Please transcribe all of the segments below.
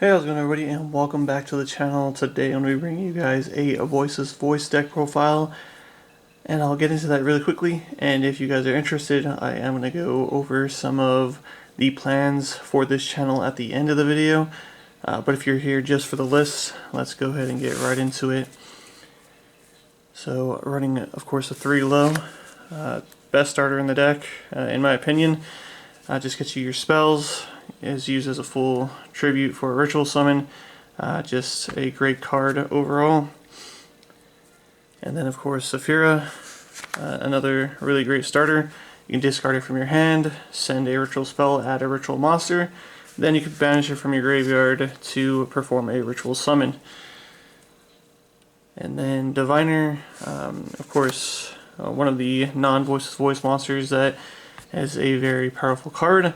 Hey, how's it going, everybody, and welcome back to the channel. Today I'm going to be bringing you guys a Voiceless voice deck profile, and I'll get into that really quickly. And if you guys are interested, I am going to go over some of the plans for this channel at the end of the video. But if you're here just for the list, let's go ahead and get right into it. So, running, of course, a 3 low. Best starter in the deck, in my opinion. Just gets you your spells, is used as a full tribute for a ritual summon. Just a great card overall. And then of course Saphira, another really great starter. You can discard it from your hand, send a ritual spell, add a ritual monster, then you can banish it from your graveyard to perform a ritual summon. And then Diviner, of course, one of the non-voiceless voice monsters that is a very powerful card.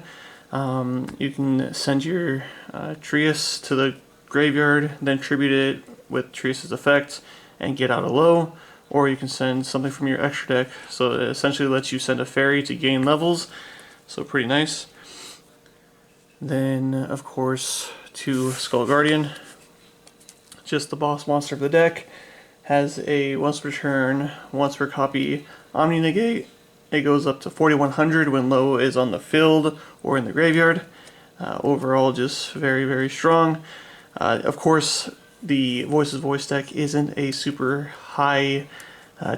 You can send your Trius to the graveyard, then tribute it with Trius's effect and get out a low, or you can send something from your extra deck, so it essentially lets you send a fairy to gain levels, so pretty nice. Then of course 2 Skull Guardian, just the boss monster of the deck, has a once per turn, once per copy Omni Negate. It goes up to 4100 when low is on the field or in the graveyard. Overall, just very, very strong. Of course, the Voices voice deck isn't a super high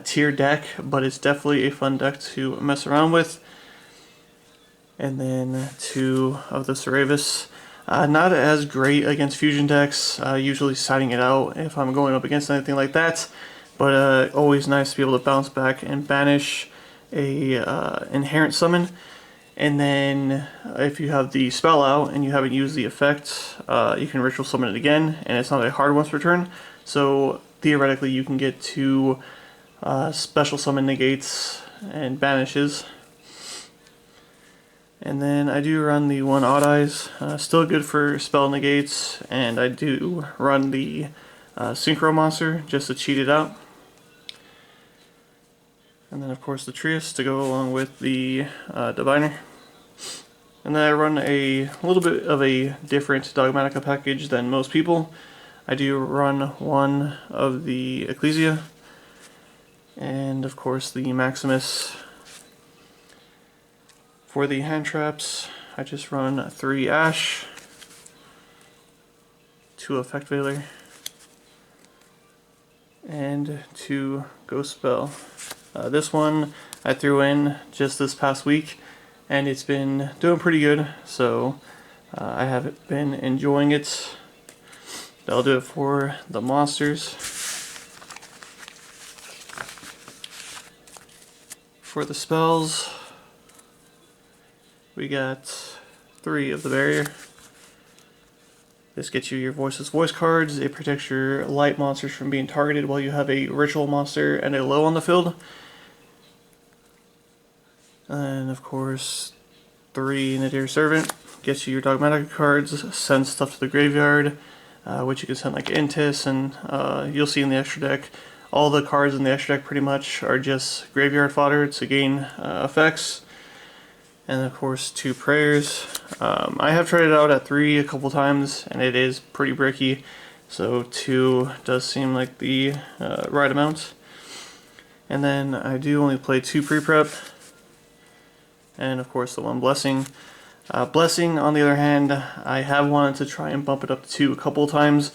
tier deck, but it's definitely a fun deck to mess around with. And then 2 of the Cerevis. Not as great against fusion decks, usually siding it out if I'm going up against anything like that, but always nice to be able to bounce back and banish a inherent summon. And then if you have the spell out and you haven't used the effect, you can ritual summon it again, and it's not a hard once per turn, so theoretically you can get 2 special summon negates and banishes. And then I do run the 1 Odd Eyes, still good for spell negates, and I do run the Synchro monster just to cheat it out. And then of course the Trius to go along with the Diviner. And then I run a little bit of a different Dogmatica package than most people. I do run 1 of the Ecclesia, and of course the Maximus. For the hand traps, I just run 3 Ash, 2 Effect Veiler, and 2 Ghost Spell. This one I threw in just this past week, and it's been doing pretty good, so I have been enjoying it. That'll do it for the monsters. For the spells, we got 3 of the barrier. This gets you your Voiceless voice cards. It protects your light monsters from being targeted while you have a ritual monster and a low on the field. And of course, 3 Nadir Servant gets you your Dogmatica cards, sends stuff to the graveyard, which you can send like Intis, and you'll see in the extra deck, all the cards in the extra deck pretty much are just graveyard fodder to gain effects. And of course 2 Prayers. I have tried it out at 3 a couple times, and it is pretty bricky, so 2 does seem like the right amount. And then I do only play 2 pre-prep, and of course the 1 Blessing. Blessing, on the other hand, I have wanted to try and bump it up to 2 a couple times,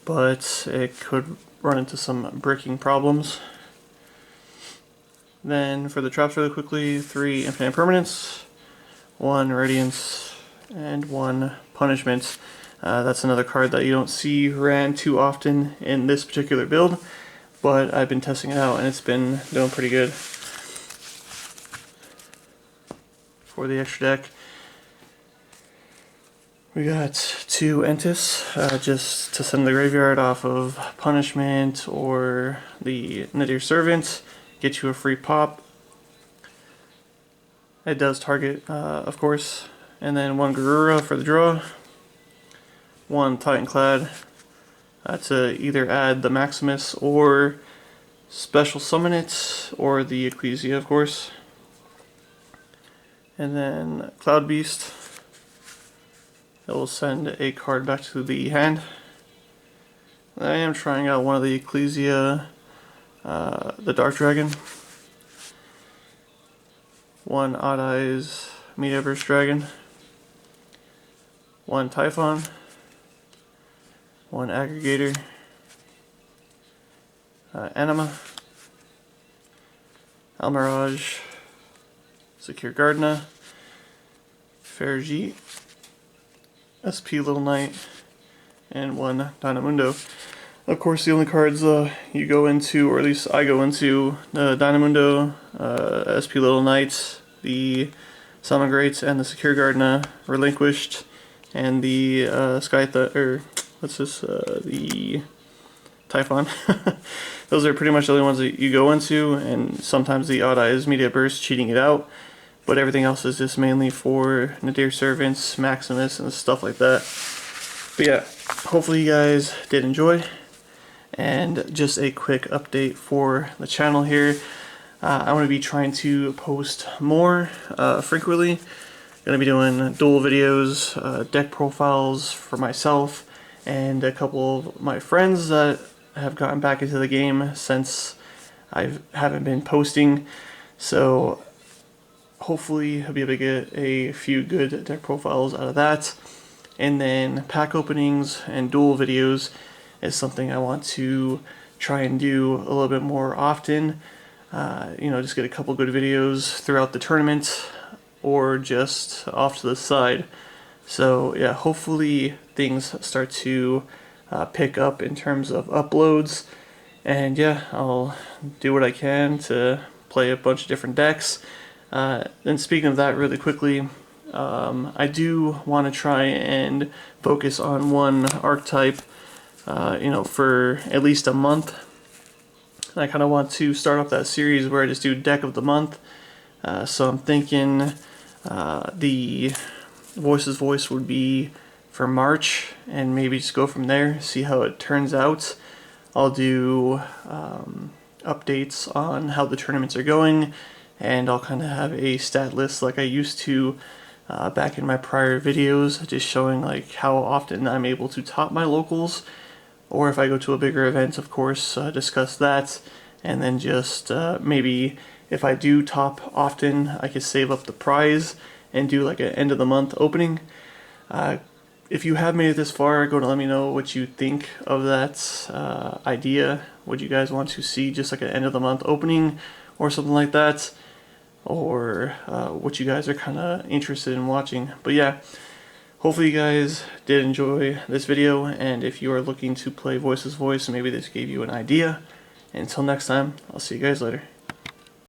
but it could run into some bricking problems. Then for the traps really quickly, 3 Infinite Permanents, 1 Radiance, and 1 Punishment. That's another card that you don't see ran too often in this particular build, but I've been testing it out and it's been doing pretty good. For the extra deck, we got 2 Entis, just to send the graveyard off of Punishment or the Nadir Servant, get you a free pop. It does target, of course. And then 1 Garura for the draw, 1 Titanclad to either add the Maximus or special summon it, or the Ecclesia, of course. And then Cloud Beast, It will send a card back to the hand. I am trying out one of the Ecclesia, the Dark Dragon. One Odd Eyes Mediaverse Dragon. One Typhon. One Aggregator. Anima. Almirage. Secure Gardena. Fergie. SP Little Knight. And one Dynamundo. Of course, the only cards you go into, or at least I go into, the Dynamundo, SP Little Knight, the Summon Greats, and the Secure Gardena relinquished, and the the Typhon. Those are pretty much the only ones that you go into, and sometimes the Odd Eyes Media Burst cheating it out, but everything else is just mainly for Nadir Servants, Maximus, and stuff like that. But yeah, hopefully you guys did enjoy. And just a quick update for the channel here. I want to be trying to post more frequently. Going to be doing duel videos, deck profiles for myself, and a couple of my friends that have gotten back into the game since I haven't been posting. So hopefully I'll be able to get a few good deck profiles out of that. And then pack openings and duel videos is something I want to try and do a little bit more often. You know, just get a couple good videos throughout the tournament or just off to the side. So yeah, hopefully things start to pick up in terms of uploads. And yeah, I'll do what I can to play a bunch of different decks. And speaking of that really quickly, I do want to try and focus on one archetype, you know, for at least a month. I kind of want to start off that series where I just do deck of the month. So I'm thinking the Voiceless Voice would be for March, and maybe just go from there, see how it turns out. I'll do updates on how the tournaments are going, and I'll kind of have a stat list like I used to back in my prior videos, just showing like how often I'm able to top my locals, or if I go to a bigger event, of course, discuss that, and then just maybe if I do top often, I could save up the prize and do like an end of the month opening. If you have made it this far, go to let me know what you think of that idea. Would you guys want to see just like an end of the month opening or something like that? Or what you guys are kind of interested in watching. But yeah, hopefully you guys did enjoy this video, and if you are looking to play Voiceless Voice, maybe this gave you an idea. Until next time, I'll see you guys later.